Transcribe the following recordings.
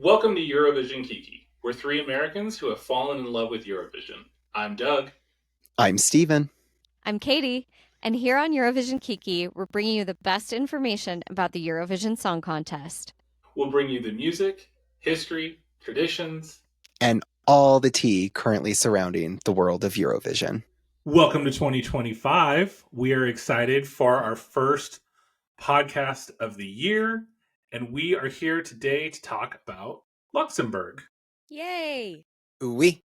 Welcome to Eurovision Kiki. We're three Americans who have fallen in love with Eurovision. I'm Doug. I'm Steven. I'm Katie, and here on Eurovision Kiki, we're bringing you the best information about the Eurovision Song Contest. We'll bring you the music, history, traditions, and all the tea currently surrounding the world of Eurovision. Welcome to 2025. We are excited for our first podcast of the year, and we are here today to talk about Luxembourg. Yay! Oui.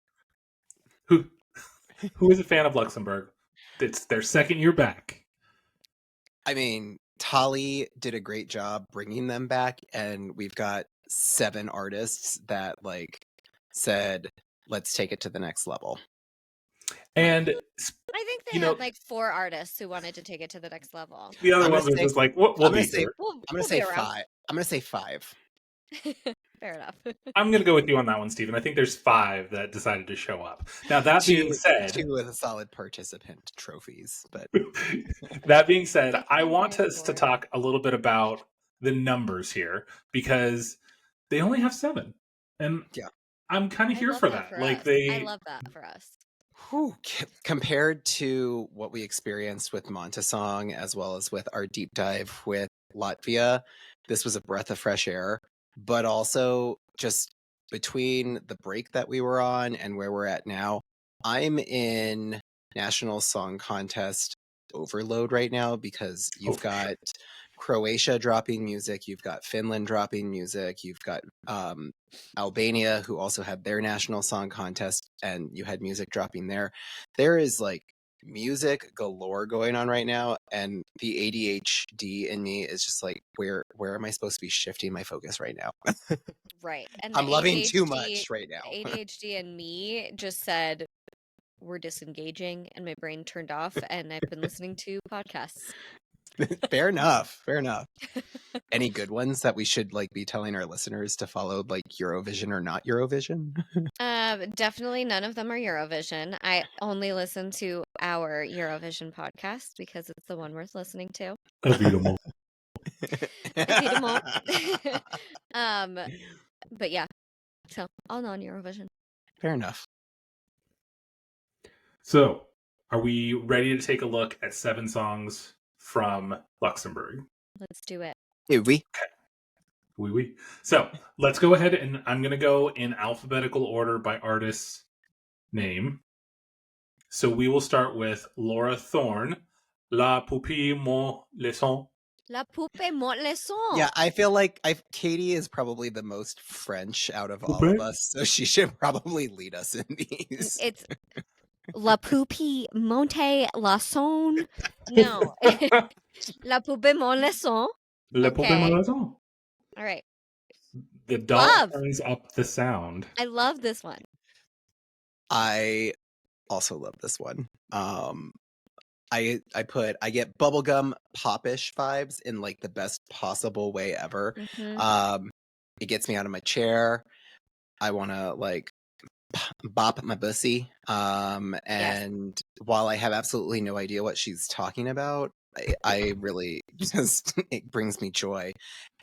Who is a fan of Luxembourg? It's their second year back. I mean, Tali did a great job bringing them back, and we've got 7 artists that said, let's take it to the next level. And I think they had 4 artists who wanted to take it to the next level. The other ones were just like, we'll be here. I'm going to say 5. I'm going to say 5. Fair enough. I'm going to go with you on that one, Steven. I think there's 5 that decided to show up. Now, that being said... 2 with a solid participant trophies. But that being said, I want us to talk a little bit about the numbers here, because they only have 7. And yeah, I'm kind of here for that. I love that for us. Compared to what we experienced with Monte Song, as well as with our deep dive with Latvia, this was a breath of fresh air. But also, just between the break that we were on and where we're at now, I'm in National Song Contest overload right now, because you've got Croatia dropping music, you've got Finland dropping music, you've got Albania, who also had their National Song Contest, and you had music dropping there. There is music galore going on right now, and the ADHD in me is just where am I supposed to be shifting my focus right now? Right. And I'm loving too much right now. ADHD and me just said we're disengaging, and my brain turned off, and I've been listening to podcasts. Fair enough. Any good ones that we should be telling our listeners to follow, Eurovision or not Eurovision? Definitely none of them are Eurovision. I only listen to our Eurovision podcast because it's the one worth listening to. Évidemment. But yeah, so all non-Eurovision. Fair enough. So, are we ready to take a look at 7 songs from Luxembourg? Let's do it. Oui. Okay. Oui. So, let's go ahead, and I'm going to go in alphabetical order by artist's name. So we will start with Laura Thron, La Poupée Monte le Son. La Poupée Monte le Son. Yeah, I feel like Katie is probably the most French out of all of us, so she should probably lead us in these. It's La Poupée Monte le Son. No. La Poupée Monte le Son. La Poupée Monte le Son. All right. The doll turns up the sound. I love this one. I also love this one. I get bubblegum popish vibes in the best possible way ever. Mm-hmm. It gets me out of my chair. I want to bop my bussy. And while I have absolutely no idea what she's talking about, I really just, it brings me joy.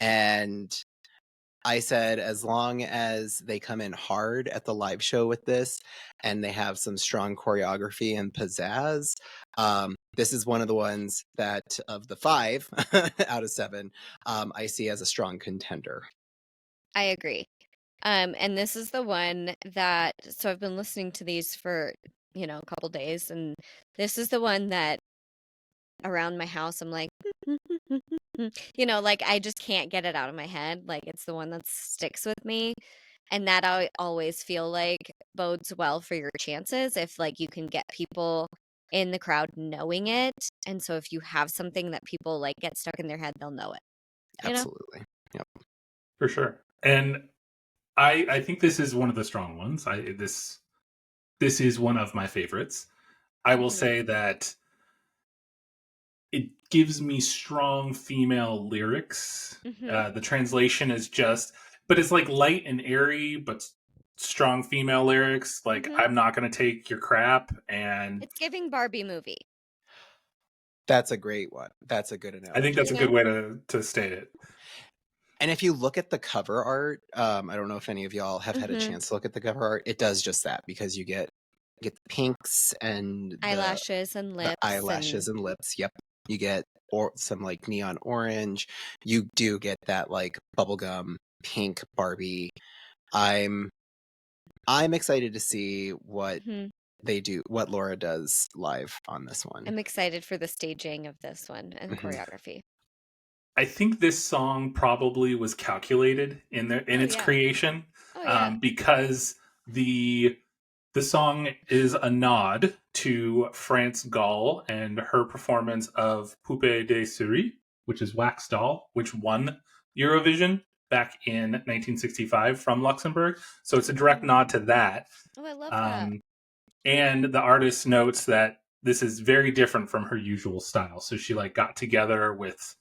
And I said, as long as they come in hard at the live show with this, and they have some strong choreography and pizzazz, this is one of the ones that, of the 5 out of 7, I see as a strong contender. I agree. And this is the one that, so I've been listening to these for, a couple days, and this is the one that around my house, I'm like, I just can't get it out of my head. It's the one that sticks with me. And that I always feel like bodes well for your chances if you can get people in the crowd knowing it. And so if you have something that people get stuck in their head, they'll know it. Absolutely. Yep. For sure. And I think this is one of the strong ones. This is one of my favorites. I will say that it gives me strong female lyrics. Mm-hmm. The translation is just, but it's light and airy, but strong female lyrics. Mm-hmm. I'm not going to take your crap. And it's giving Barbie movie. That's a great one. That's a good analogy. I think that's a good way to state it. And if you look at the cover art, I don't know if any of y'all have had a chance to look at the cover art. It does just that, because you get the pinks and Eyelashes and lips. the eyelashes and lips. Yep. You get some like neon orange. You do get that like bubblegum pink Barbie. I'm excited to see what they do, what Laura does live on this one. I'm excited for the staging of this one and choreography. I think this song probably was calculated in its creation, because the song is a nod to France Gall and her performance of Poupée de Cire, which is Wax Doll, which won Eurovision back in 1965 from Luxembourg. So it's a direct nod to that. Oh, I love that. And the artist notes that this is very different from her usual style. So she like got together with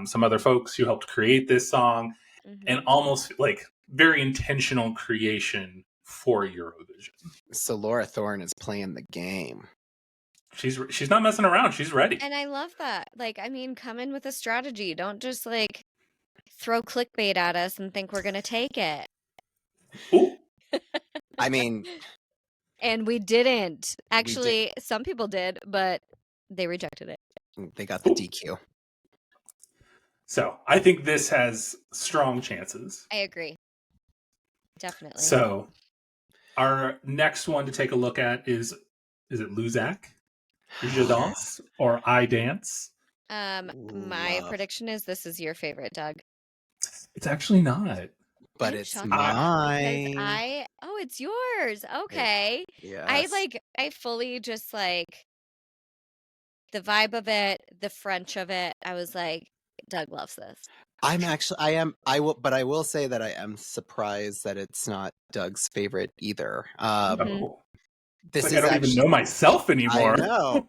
some other folks who helped create this song, and almost like very intentional creation for Eurovision. So Laura Thron is playing the game. She's not messing around. She's ready. And I love that. Like, I mean, come in with a strategy. Don't just like throw clickbait at us and think we're going to take it. Ooh. I mean, and we didn't. Actually, some people did, but they rejected it. They got the DQ. So I think this has strong chances. I agree. Definitely. So our next one to take a look at is it Luzac, Je Danse, or I Dance? My prediction is this is your favorite, Doug. It's actually not. But it's mine. It's yours. Okay. Yes. I fully just like the vibe of it, the French of it. I was like, Doug loves this. I will say that I am surprised that it's not Doug's favorite either. This is I don't even know myself anymore. I know.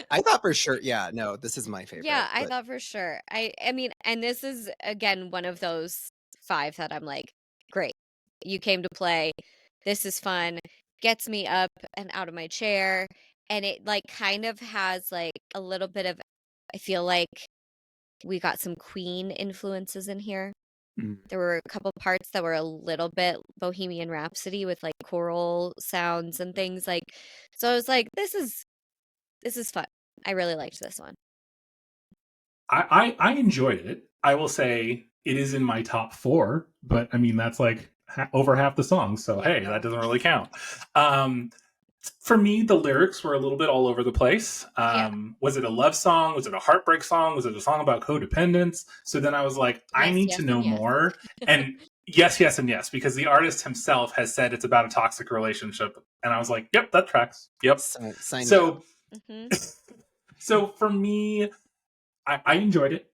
I thought for sure. Yeah, no, this is my favorite. Yeah, I thought for sure. I mean, and this is again one of those 5 that I'm like, great. You came to play. This is fun. Gets me up and out of my chair, and it like kind of has like a little bit of, I feel like we got some Queen influences in here. There were a couple parts that were a little bit Bohemian Rhapsody with like choral sounds and things like. So I was like, this is fun. I really liked this one. I enjoyed it. I will say it is in my top 4, but I mean that's like over half the song, so hey, that doesn't really count. For me, the lyrics were a little bit all over the place. Was it a love song? Was it a heartbreak song? Was it a song about codependence? So then I was like, I need to know more. And yes, and yes, because the artist himself has said it's about a toxic relationship. And I was like, yep, that tracks. Yep. So for me, I enjoyed it.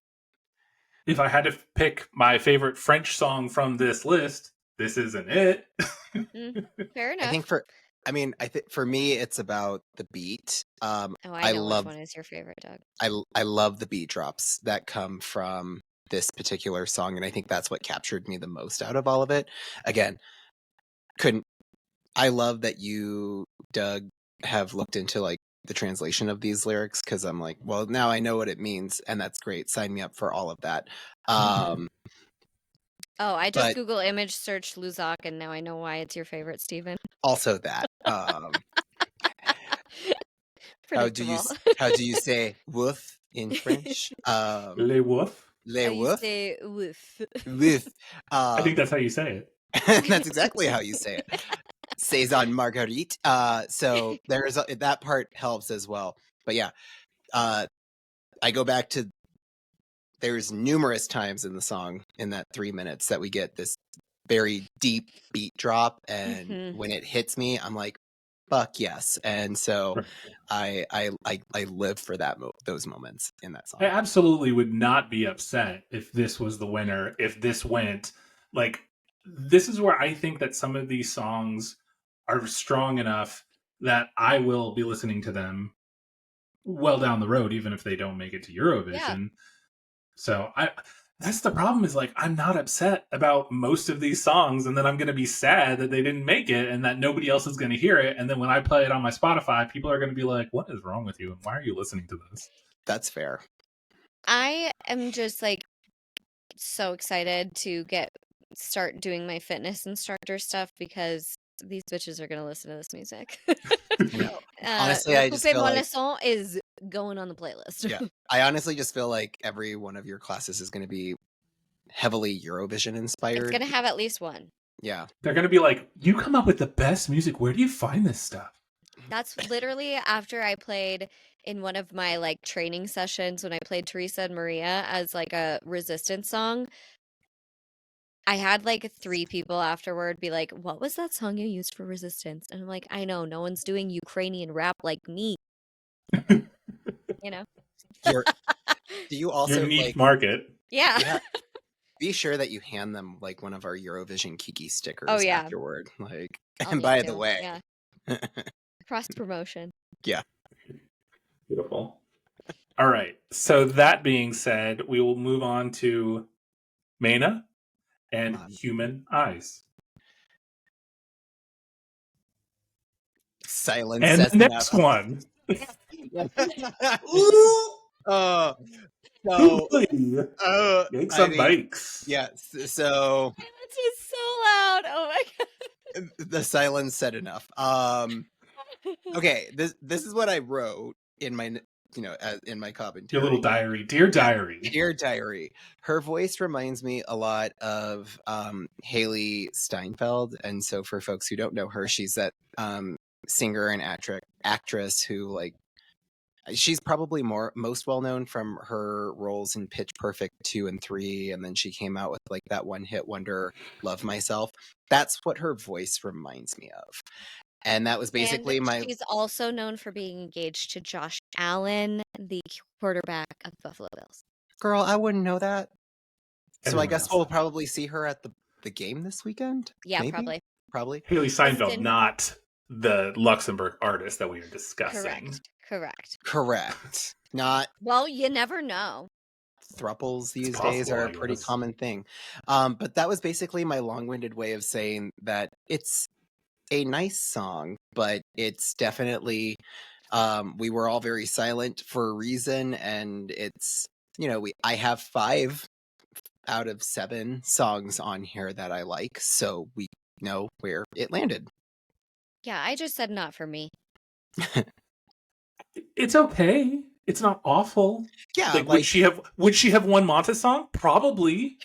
If I had to pick my favorite French song from this list, this isn't it. Fair enough. I think for me, it's about the beat. I know which one is your favorite, Doug. I love the beat drops that come from this particular song, and I think that's what captured me the most out of all of it. Again, I love that you, Doug, have looked into like the translation of these lyrics, because I'm like, well, now I know what it means, and that's great. Sign me up for all of that. I just Google image search Luzac, and now I know why it's your favorite, Stephen. Also that. How do you say woof in French? Les wouf. Les wouf. Say woof. Woof. I think that's how you say it. That's exactly how you say it. Saison Marguerite. So there's that part helps as well. But yeah, I go back to, there's numerous times in the song in that 3 minutes that we get this very deep beat drop, and when it hits me, I'm like, fuck yes. And so I live for those moments in that song. I absolutely would not be upset if this was the winner, if this went. Like, this is where I think that some of these songs are strong enough that I will be listening to them well down the road, even if they don't make it to Eurovision. Yeah. So that's the problem, is like, I'm not upset about most of these songs, and then I'm going to be sad that they didn't make it and that nobody else is going to hear it. And then when I play it on my Spotify, people are going to be like, what is wrong with you? And why are you listening to this? That's fair. I am just like, so excited to start doing my fitness instructor stuff because these bitches are gonna listen to this music. No. Honestly, Le I just Poupée feel like Molesson is going on the playlist. yeah. I honestly just feel like every one of your classes is going to be heavily Eurovision It's inspired. gonna have at least one. Yeah. They're going to be like, you come up with the best music. Where do you find this stuff? That's literally after I played in one of my like training sessions when I played Teresa and Maria as like a resistance song. I had like 3 people afterward be like, "What was that song you used for resistance?" And I'm like, "I know, no one's doing Ukrainian rap like me." You know? Do you Your also niche like market. Yeah. yeah, be sure that you hand them like one of our Eurovision Kiki Oh stickers yeah, afterward. Like, I'll and need by the to. way, Yeah. Cross promotion. yeah. Beautiful. All right. So that being said, we will move on to MÄNA and Human Eyes. Silence And says the enough. next one. Oh, so Make I some mean, bikes. yeah. So Silence was so loud. Oh my the silence said enough. god. Okay. This is what I wrote in my in my Your commentary. little diary. Dear Yeah. diary. Dear diary. Her voice reminds me a lot of Haley Steinfeld, and so for folks who don't know her, she's that singer and actress who like she's probably most well known from her roles in Pitch Perfect 2 and 3, and then she came out with like that one hit wonder Love Myself. That's what her voice reminds me of. And that was basically And she's also known for being engaged to Josh Allen, the quarterback of Buffalo Bills. girl, I wouldn't know that. So I Everyone guess knows we'll that. probably see her at the game this weekend. Yeah, Maybe? Probably. Haley Steinfeld, Kristen- not the Luxembourg artist that we are discussing. Correct. Not Well, you never know. thruples these possible, days are I a pretty guess. common thing. But that was basically my long-winded way of saying that it's a nice song, but it's definitely we were all very silent for a reason, and it's I have 5 out of 7 songs on here that I like, so we know where it landed. Yeah, I just said not for me. It's okay. It's not awful. Yeah, Like, like would she have won Monte song? Probably.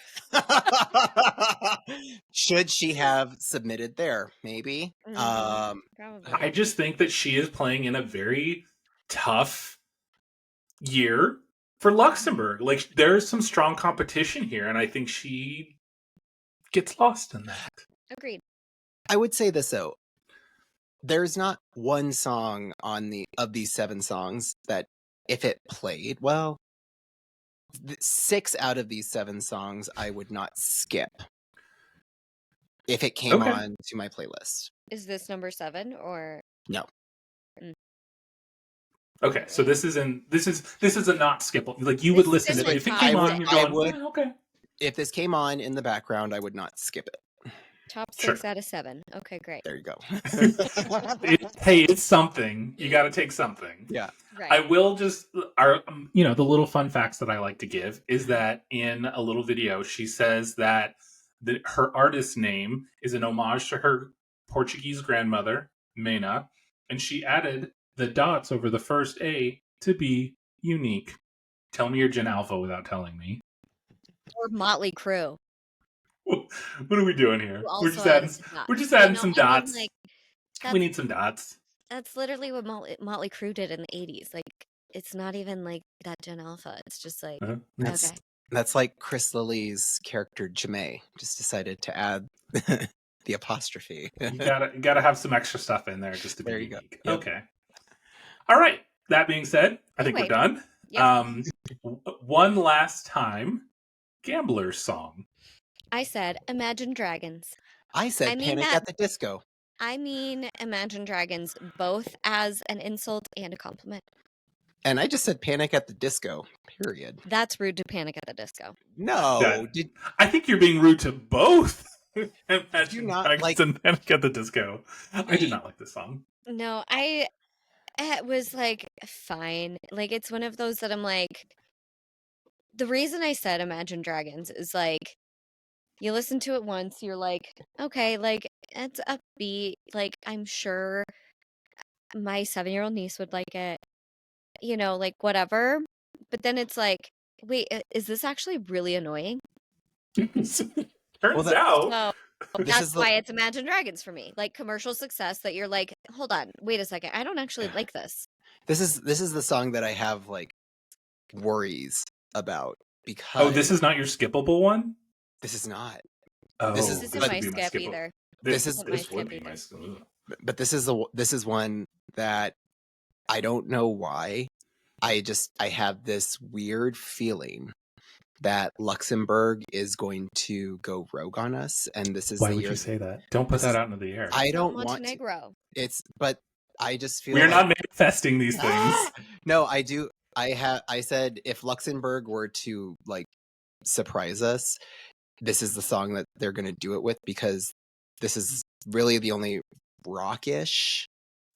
should she have submitted there? Maybe. Probably. I just think that she is playing in a very tough year for Luxembourg. Like, there's some strong competition here, and I think she gets lost in that. Agreed. I would say this though. There's not one song of these 7 songs that if it played well, 6 out of these 7 songs I would not skip if it came on to my playlist. Is this number 7 or No? Okay, so this is a not skippable. Like, you would This listen is to it like if it top came on. six. You're I going, would. "Yeah, okay. If this came on in the background, I would not skip it. top Sure. 6 out of 7? Okay, great. There you go. Hey, it's something. You got to take something." Yeah. Right. I will just the little fun facts that I like to give is that in a little video she says that her artist name is an homage to her Portuguese grandmother MÄNA, and she added the dots over the first A to be unique. Tell me your Gen Alpha without telling me. Or Motley Crue. What are we doing here? Who We're also just adding. has dots. We're just You adding know, some I mean, dots. like, We need some dots. That's literally what Motley Crue did in the 80s. Like, it's not even like that Gen Alpha. It's just like, okay. That's like Chris Lilly's character Jamae just decided to add the apostrophe. You gotta have some extra stuff in there just to be There you go. unique. Yep. Okay. All right. That being said, I think we're done. Yep. One last time, Gambler's song. I said Imagine Dragons. I said I mean Panic that- at the Disco. I mean Imagine Dragons both as an insult and a compliment. And I just said Panic at the Disco, period. That's rude to Panic at the Disco. No. I think you're being rude to both. Imagine not like and Panic at the Disco. I did not like this song. No, it was like fine. Like, it's one of those that I'm like, the reason I said Imagine Dragons is like you listen to it once, you're like, okay, like it's upbeat. Like I'm sure my 7-year-old niece would like it, like whatever. But then it's like, wait, is this actually really annoying? Turns out. So This that's is why it's Imagine Dragons for me. Like commercial success that you're like, hold on, wait a second. I don't actually like this. this is the song that I have like worries about because Oh, this is not your skippable one? this is not. Oh, This This is- isn't but- my would be skip skippable. either. This This is- my would skip be either. my skippable. But this is one that I don't know why. I have this weird feeling that Luxembourg is going to go rogue on us, and this is Why the would year. you say that? Don't put This that is- out into the air. I It's not don't want to. Montenegro. But I just feel We are like not manifesting these things. No, I do. I said if Luxembourg were to like surprise us, this is the song that they're going to do it with because this is really the only rockish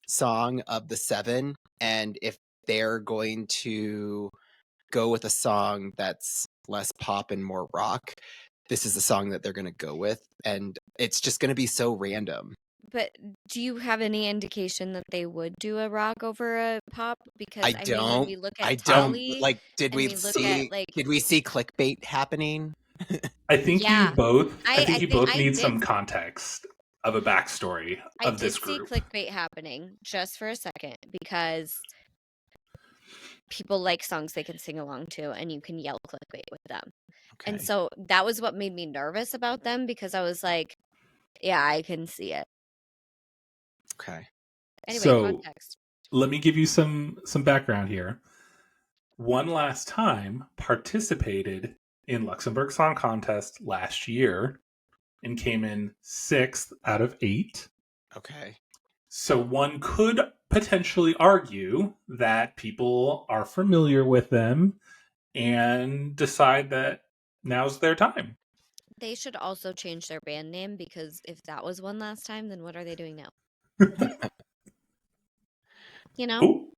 song of the 7, and if they're going to go with a song that's less pop and more rock, this is the song that they're going to go with, and it's just going to be so random. But do you have any indication that they would do a rock over a pop? Because I I mean, when don't. we look I at don't Tally, like. Did and we we look see? at, like- Did we see clickbait happening? I think Yeah. you both. I I think you think both I need did- some context of a backstory I of did this see group. clickbait happening just for a second because people like songs they can sing along to, and you can yell clickbait with them. Okay. And so that was what made me nervous about them because I was like, yeah, I can see it. Okay. Anyway, So- context. Let me give you some background here. One Last Time participated in Luxembourg Song Contest last year and came in 6th out of 8. Okay. So one could potentially argue that people are familiar with them and decide that now's their time. They should also change their band name because if that was One Last Time, then what are they doing now? Ooh,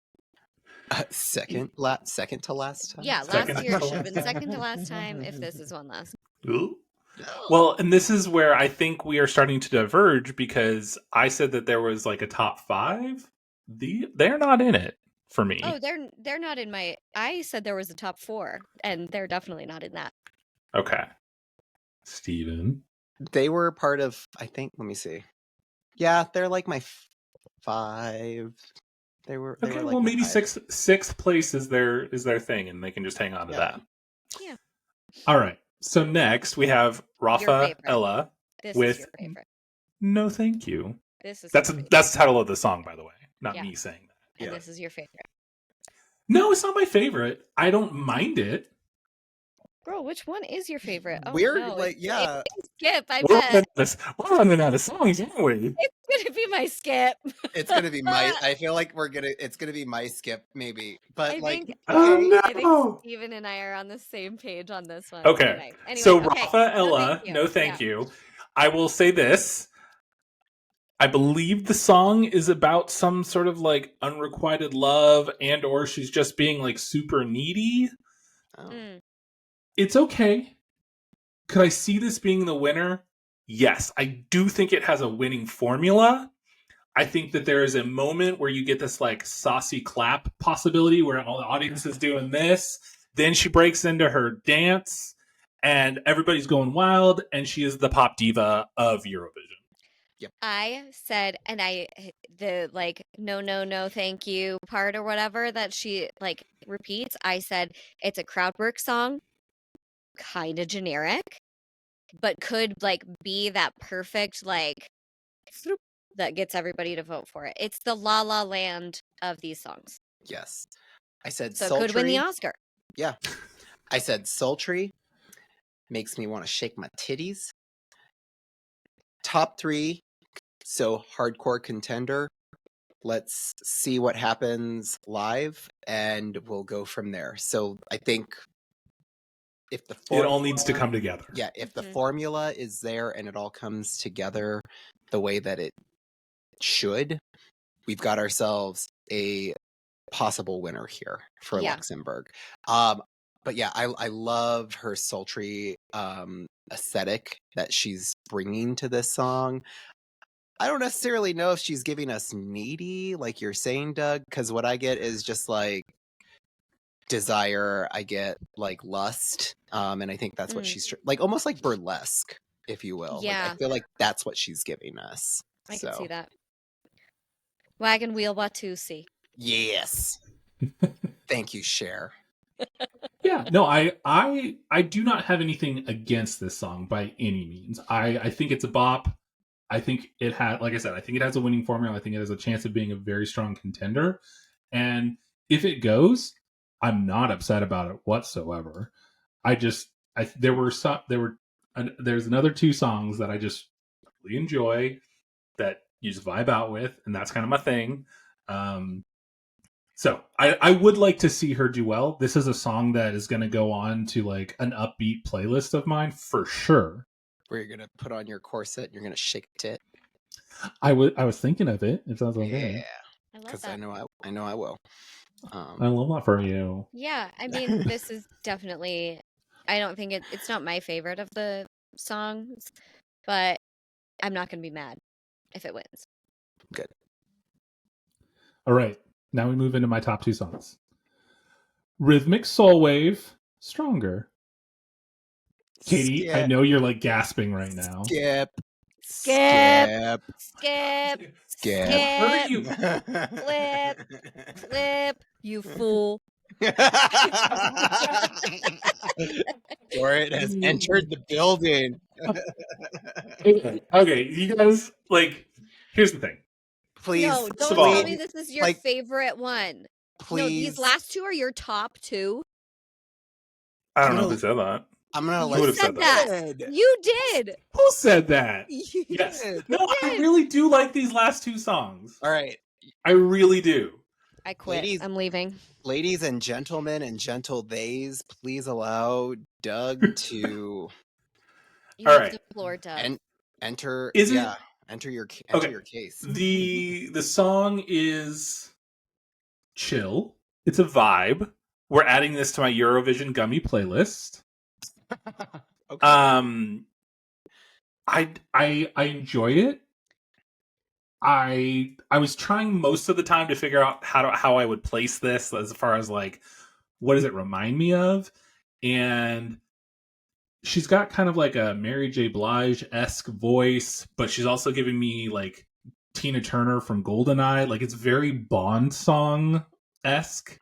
Second to last time. Yeah, Second last year to should have been last second to last time if this is one last. ooh. Well, and this is where I think we are starting to diverge because I said that there was like a top 5. They're not in it for me. Oh, they're not in my. I said there was a top 4, and they're definitely not in that. Okay. Steven. They were part of. I think. Let me see. Yeah, they're like my 5. They were. They Okay, were like well my maybe 5. sixth place is their thing and they can just hang on to Yeah. that. Yeah. All right. So next we have Rafa favorite. Ela This with is your favorite. No Thank You. This is That's your favorite. the title of the song, by the way. Not Yeah. me saying that. And Yeah. this is your favorite. No, it's not my favorite. I don't mind it. Girl, which one is your favorite? Oh, We're no, like, yeah. it's Skip, I We're bet. running out of songs, aren't we? It's gonna be my Skip. It's gonna be my. I feel like it's gonna be my skip maybe, but I like. think- Oh, okay. no. I think Steven and I are on the same page on this one. Okay. Anyway, So okay. Rafa Ela, you. No Thank You. I will say this. I believe the song is about some sort of like unrequited love and or she's just being like super needy. Oh. Mm. It's okay. Could I see this being the winner? Yes. I do think it has a winning formula. I think that there is a moment where you get this like saucy clap possibility where all the audience is doing this. Then she breaks into her dance and everybody's going wild and she is the pop diva of Eurovision. I said, and the like, no, thank you part or whatever that she like repeats. I said it's a crowd work song, kind of generic, but could like be that perfect like that gets everybody to vote for it. It's the La La Land of these songs, Yes. I said so it sultry. could win the Oscar. Yeah. I said sultry. Makes me want to shake my titties. Top 3. So hardcore contender. Let's see what happens live, and we'll go from there. So I think if the It all needs to come together. Yeah, if the Mhm. formula is there and it all comes together the way that it should, we've got ourselves a possible winner here for Yeah. Luxembourg. But yeah, I love her sultry aesthetic that she's bringing to this song. I don't necessarily know if she's giving us needy, like you're saying, Doug, because what I get is just like desire. I get like lust, and I think that's what she's like, almost like burlesque, if you will. Like I feel like that's what she's giving us. I can see that. Wagon Wheel Watusi. Yes. Thank you, Cher. Yeah, no, I do not have anything against this song by any means. I think it's a bop. I think it had, like I said, I think it has a winning formula. I think it has a chance of being a very strong contender. And if it goes, I'm not upset about it whatsoever. There's another two songs that I just really enjoy that you just vibe out with, and that's kind of my thing. So I would like to see her do well. This is a song that is going to go on to like an upbeat playlist of mine for sure. Where you're going to put on your corset and you're going to shake it. I was thinking of it. It sounds like yeah, because I know I will. I love that for you. Yeah, I mean, this is definitely. I don't think it's not my favorite of the songs, but I'm not going to be mad if it wins. Good. All right. Now we move into my top two songs. Rhythmic Soulwave, Stronger. Katie, Skip. I know you're like gasping right now. Skip. Skip. Flip, you fool. Dorit has entered the building. Okay, you guys, like, here's the thing. Please, no, don't tell me this is your favorite one. Please. No, these last two are your top two. I don't know who said that. I'm gonna let you said that. You did. Who said that? You yes. Did. No, I really do like these last two songs. All right. I really do. I quit. I'm leaving. Ladies and gentlemen and gentle theys, please allow Doug to. You have the floor, Doug. Enter. Enter your case. The song is chill. It's a vibe. We're adding this to my Eurovision gummy playlist. Okay. I enjoy it. I was trying most of the time to figure out how I would place this as far as like what does it remind me of, and she's got kind of like a Mary J. Blige-esque voice, but she's also giving me like Tina Turner from GoldenEye. Like it's very Bond song-esque.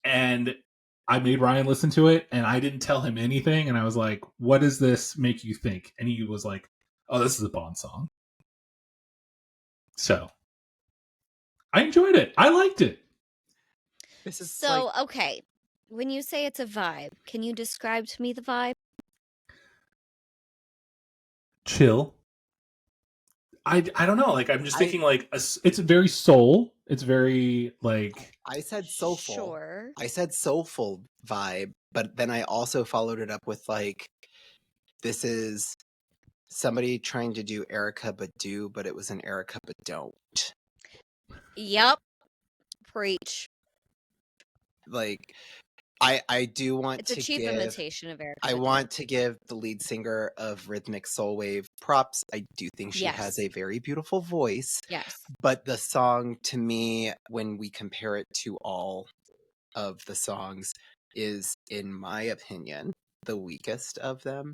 And I made Ryan listen to it, and I didn't tell him anything. And I was like, what does this make you think? And he was like, oh, this is a Bond song. So I enjoyed it. I liked it. This is so like... okay. When you say it's a vibe, can you describe to me the vibe? Chill. I don't know. Like I'm just thinking like it's very soul. It's very like I said soulful. Sure. I said soulful vibe, but then I also followed it up with like this is somebody trying to do Erica Badu, but it was an Erica Badon't. Yep. Preach. Like I do want it's to a cheap give, imitation of Erica. I want to give the lead singer of Rhythmic Soulwave props. I do think she has a very beautiful voice. Yes. But the song, to me, when we compare it to all of the songs, is, in my opinion, the weakest of them.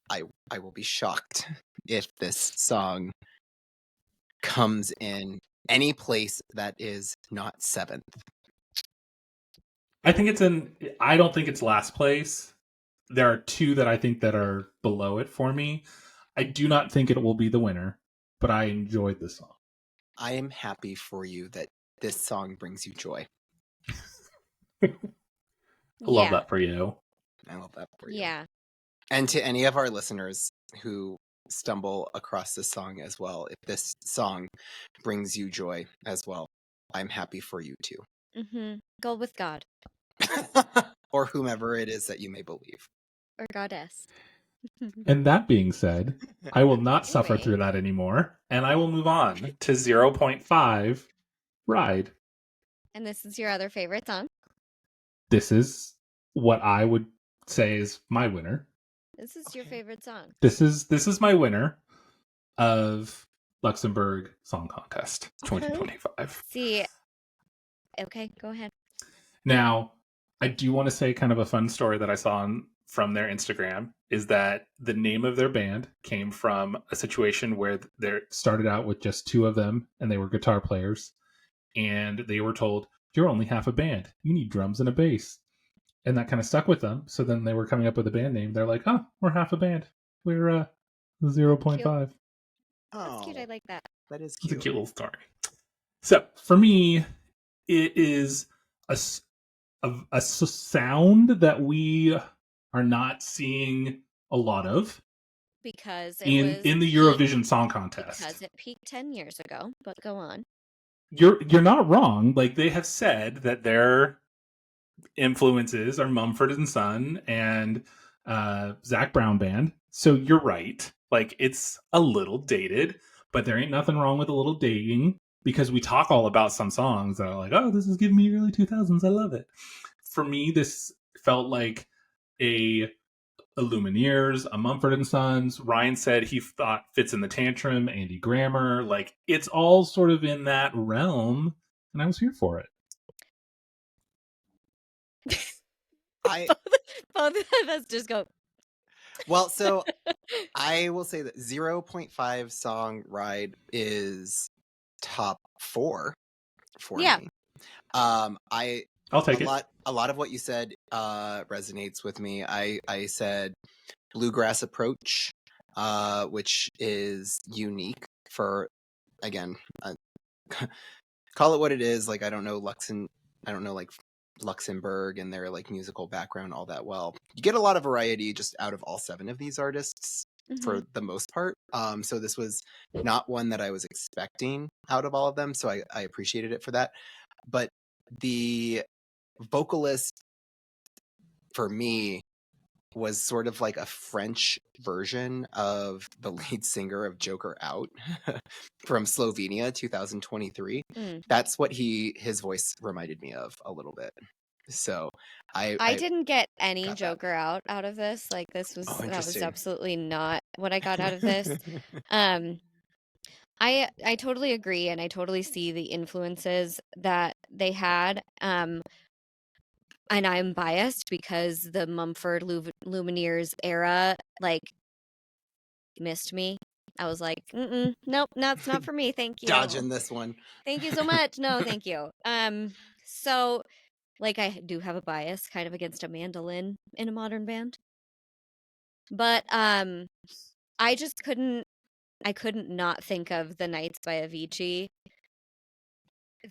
I will be shocked if this song comes in any place that is not 7th. I don't think it's last place. There are two that I think that are below it for me. I do not think it will be the winner, but I enjoyed the song. I am happy for you that this song brings you joy. I love that for you. I love that for you. Yeah. And to any of our listeners who stumble across this song as well, if this song brings you joy as well, I'm happy for you too. Mm-hmm. Go with God. Or whomever it is that you may believe. Or goddess. And that being said, I will not suffer through that anymore, and I will move on to 0.5 Ride. And this is your other favorite song? This is what I would say is my winner. This is your favorite song. This is my winner of Luxembourg Song Contest 2025. See, okay, go ahead. Now, I do want to say kind of a fun story that I saw from their Instagram is that the name of their band came from a situation where they started out with just two of them and they were guitar players, and they were told, you're only half a band. You need drums and a bass. And that kind of stuck with them. So then they were coming up with a band name. They're like, oh, we're half a band. We're 0.5. That's cute. I like that. That is cute. It's a cute little story. So for me, it is a sound that we are not seeing a lot of because in the Eurovision Song Contest. Because it peaked 10 years ago, but go on. You're not wrong. Like, they have said that their influences are Mumford and Son and Zach Brown Band. So you're right. Like, it's a little dated, but there ain't nothing wrong with a little dating, because we talk all about some songs that are like, oh, this is giving me early 2000s. I love it. For me, this felt like a Lumineers, a Mumford and Sons. Ryan said he thought Fits in the Tantrum, Andy Grammer. Like, it's all sort of in that realm, and I was here for it. Both of us just go. Well, so I will say that 0.5 song Ride is top 4 for me. I'll take it. A lot of what you said resonates with me. I said Bluegrass Approach, which is unique for, again, call it what it is. Like, I don't know like Luxembourg and their like musical background all that well. You get a lot of variety just out of all 7 of these artists for the most part. So this was not one that I was expecting out of all of them. So I appreciated it for that. But the vocalist for me was sort of like a French version of the lead singer of Joker Out from Slovenia 2023. That's what his voice reminded me of a little bit. So I didn't get any Joker Out of this. Like, this was that was absolutely not what I got out of this. I totally agree, and I totally see the influences that they had. And I'm biased because the Mumford Lumineers era, like, missed me. I was like, nope, that's not for me. Thank you. Dodging this one. Thank you so much. No, thank you. So, like, I do have a bias kind of against a mandolin in a modern band. But I just couldn't not think of The Nights by Avicii.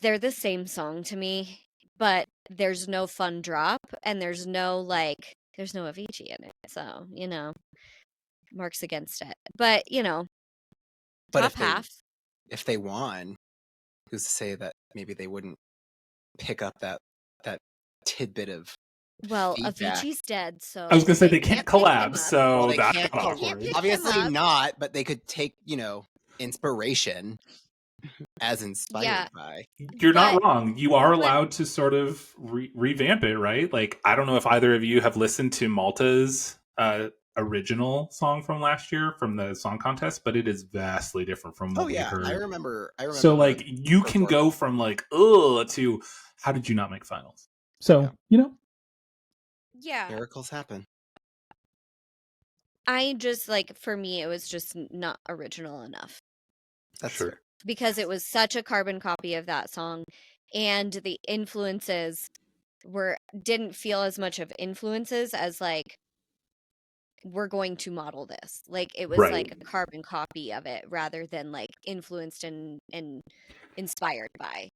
They're the same song to me, but there's no fun drop, and there's no Avicii in it. So, marks against it. But, but top half. If they won, who's to say that maybe they wouldn't pick up that tidbit of feedback? Avicii's dead, so I was gonna say they can't collab, so well, that's awkward. Obviously not, but they could take inspiration as inspired by. You're not wrong. You are allowed to sort of revamp it, right? Like, I don't know if either of you have listened to Malta's original song from last year from the song contest, but it is vastly different from what we heard. I remember. So, like, you can go from like to how did you not make finals? So yeah, miracles happen. I just for me, it was just not original enough. That's true. Because it was such a carbon copy of that song, and the influences didn't feel as much of influences as like, we're going to model this. Like, it was like a carbon copy of it rather than like influenced and inspired by.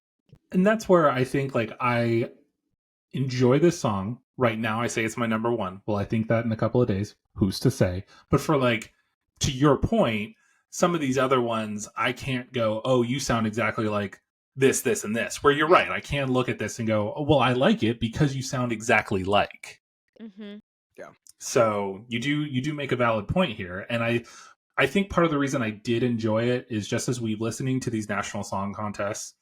And that's where I think, like, I enjoy this song. Right now I say it's my number 1. Well, I think that in a couple of days. Who's to say? But for, like, to your point, some of these other ones, I can't go, oh, you sound exactly like this, this, and this. Where you're right. I can look at this and go, oh, well, I like it because you sound exactly like. Mm-hmm. Yeah. So you do make a valid point here. And I think part of the reason I did enjoy it is just as we've listening to these national song contests,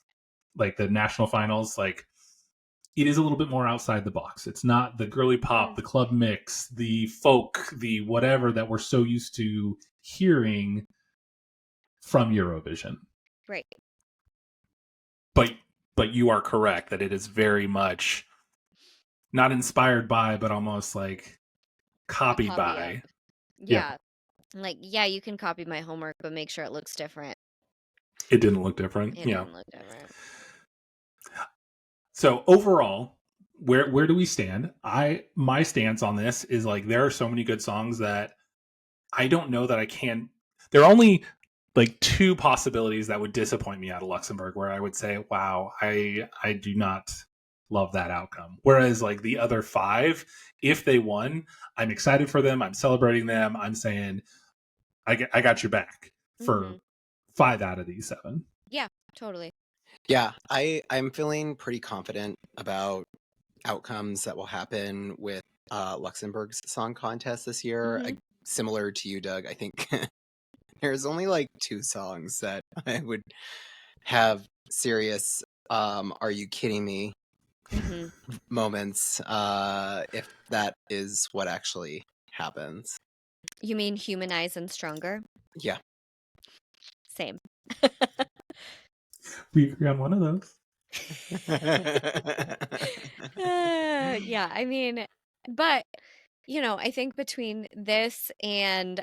like the national finals, like, it is a little bit more outside the box. It's not the girly pop, the club mix, the folk, the whatever that we're so used to hearing from Eurovision. Right. But you are correct that it is very much not inspired by, but almost like copied Copy by. of. Yeah. Like, yeah, you can copy my homework, but make sure it looks different. It didn't look different. It didn't look different. So overall, where do we stand? My stance on this is like there are so many good songs that I don't know that I can. There are only like two possibilities that would disappoint me out of Luxembourg, where I would say, "Wow, I do not love that outcome." Whereas like the other five, if they won, I'm excited for them. I'm celebrating them. I'm saying, I got your back for 5 out of these 7. Yeah, totally. Yeah, I'm feeling pretty confident about outcomes that will happen with Luxembourg's Song Contest this year. Similar to you, Doug, I think there's only like 2 songs that I would have serious are you kidding me moments if that is what actually happens. You mean Humanize and Stronger? Yeah. Same. We agree on one of those. Yeah, I mean, but you know, I think between this and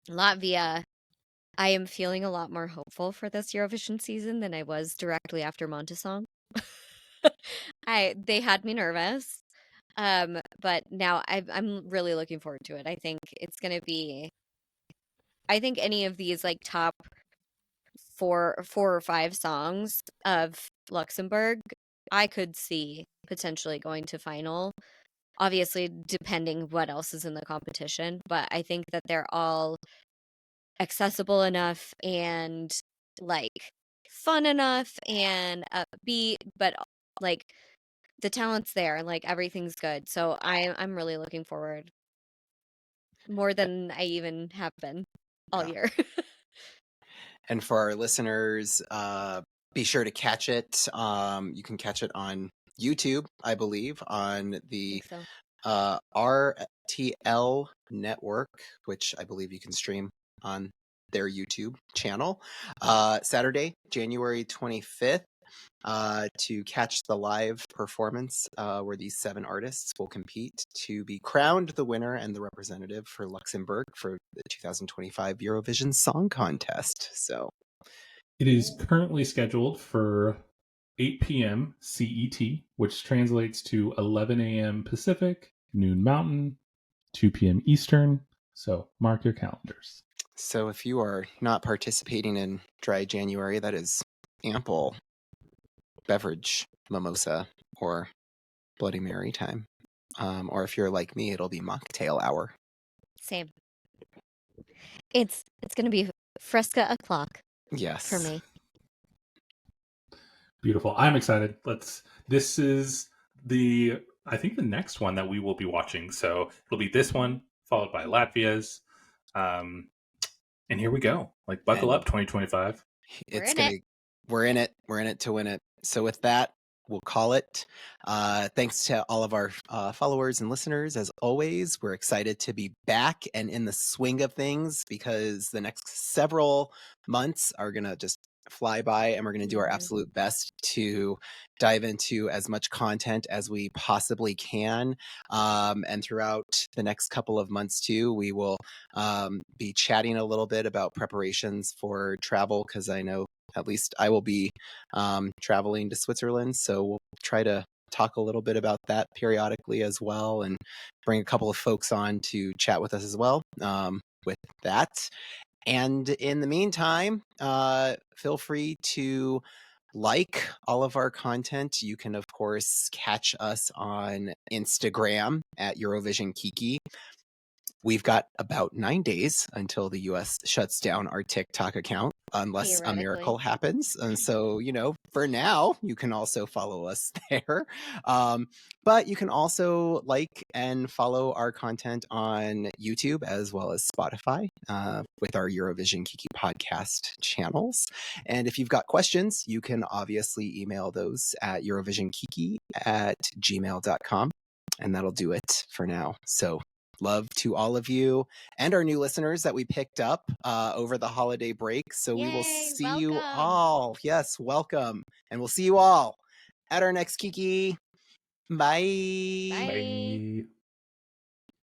Latvia, I am feeling a lot more hopeful for this Eurovision season than I was directly after Monte song. They had me nervous. But now I'm really looking forward to it. I think it's gonna be. I think any of these like top four or 5 songs of Luxembourg, I could see potentially going to final. Obviously, depending what else is in the competition, but I think that they're all accessible enough and like fun enough and upbeat, but like the talent's there and like everything's good. So I'm really looking forward more than I even have been all year. And for our listeners, be sure to catch it. You can catch it on YouTube, I believe, on the RTL network, which I believe you can stream on their YouTube channel. Saturday, January 25th, to catch the live performance where these 7 artists will compete to be crowned the winner and the representative for Luxembourg for the 2025 Eurovision Song Contest. So it is currently scheduled for 8 p.m. CET, which translates to 11 a.m. Pacific, noon Mountain, 2 p.m. Eastern. So mark your calendars. So if you are not participating in Dry January, that is ample beverage, mimosa, or Bloody Mary time. Or if you're like me, it'll be mocktail hour. Same. It's going to be fresca o'clock. Yes. For me. Beautiful. I'm excited. This is I think the next one that we will be watching. So it'll be this one followed by Latvia's. And here we go. Like buckle up 2025. We're in it to win it. So with that, we'll call it. Thanks to all of our followers and listeners. As always, we're excited to be back and in the swing of things because the next several months are going to just fly by, and we're going to do our absolute best to dive into as much content as we possibly can. And throughout the next couple of months too, we will be chatting a little bit about preparations for travel, because I know at least I will be traveling to Switzerland. So we'll try to talk a little bit about that periodically as well, and bring a couple of folks on to chat with us as well with that. And in the meantime, feel free to like all of our content. You can, of course, catch us on Instagram at Eurovision Kiki. We've got about 9 days until the US shuts down our TikTok account, unless a miracle happens. And so, you know, for now, you can also follow us there. But you can also like and follow our content on YouTube as well as Spotify with our Eurovision Kiki podcast channels. And if you've got questions, you can obviously email those at eurovisionkiki@gmail.com. And that'll do it for now. So love to all of you and our new listeners that we picked up over the holiday break. So we will see you all. Yes, welcome. And we'll see you all at our next Kiki. Bye. Bye.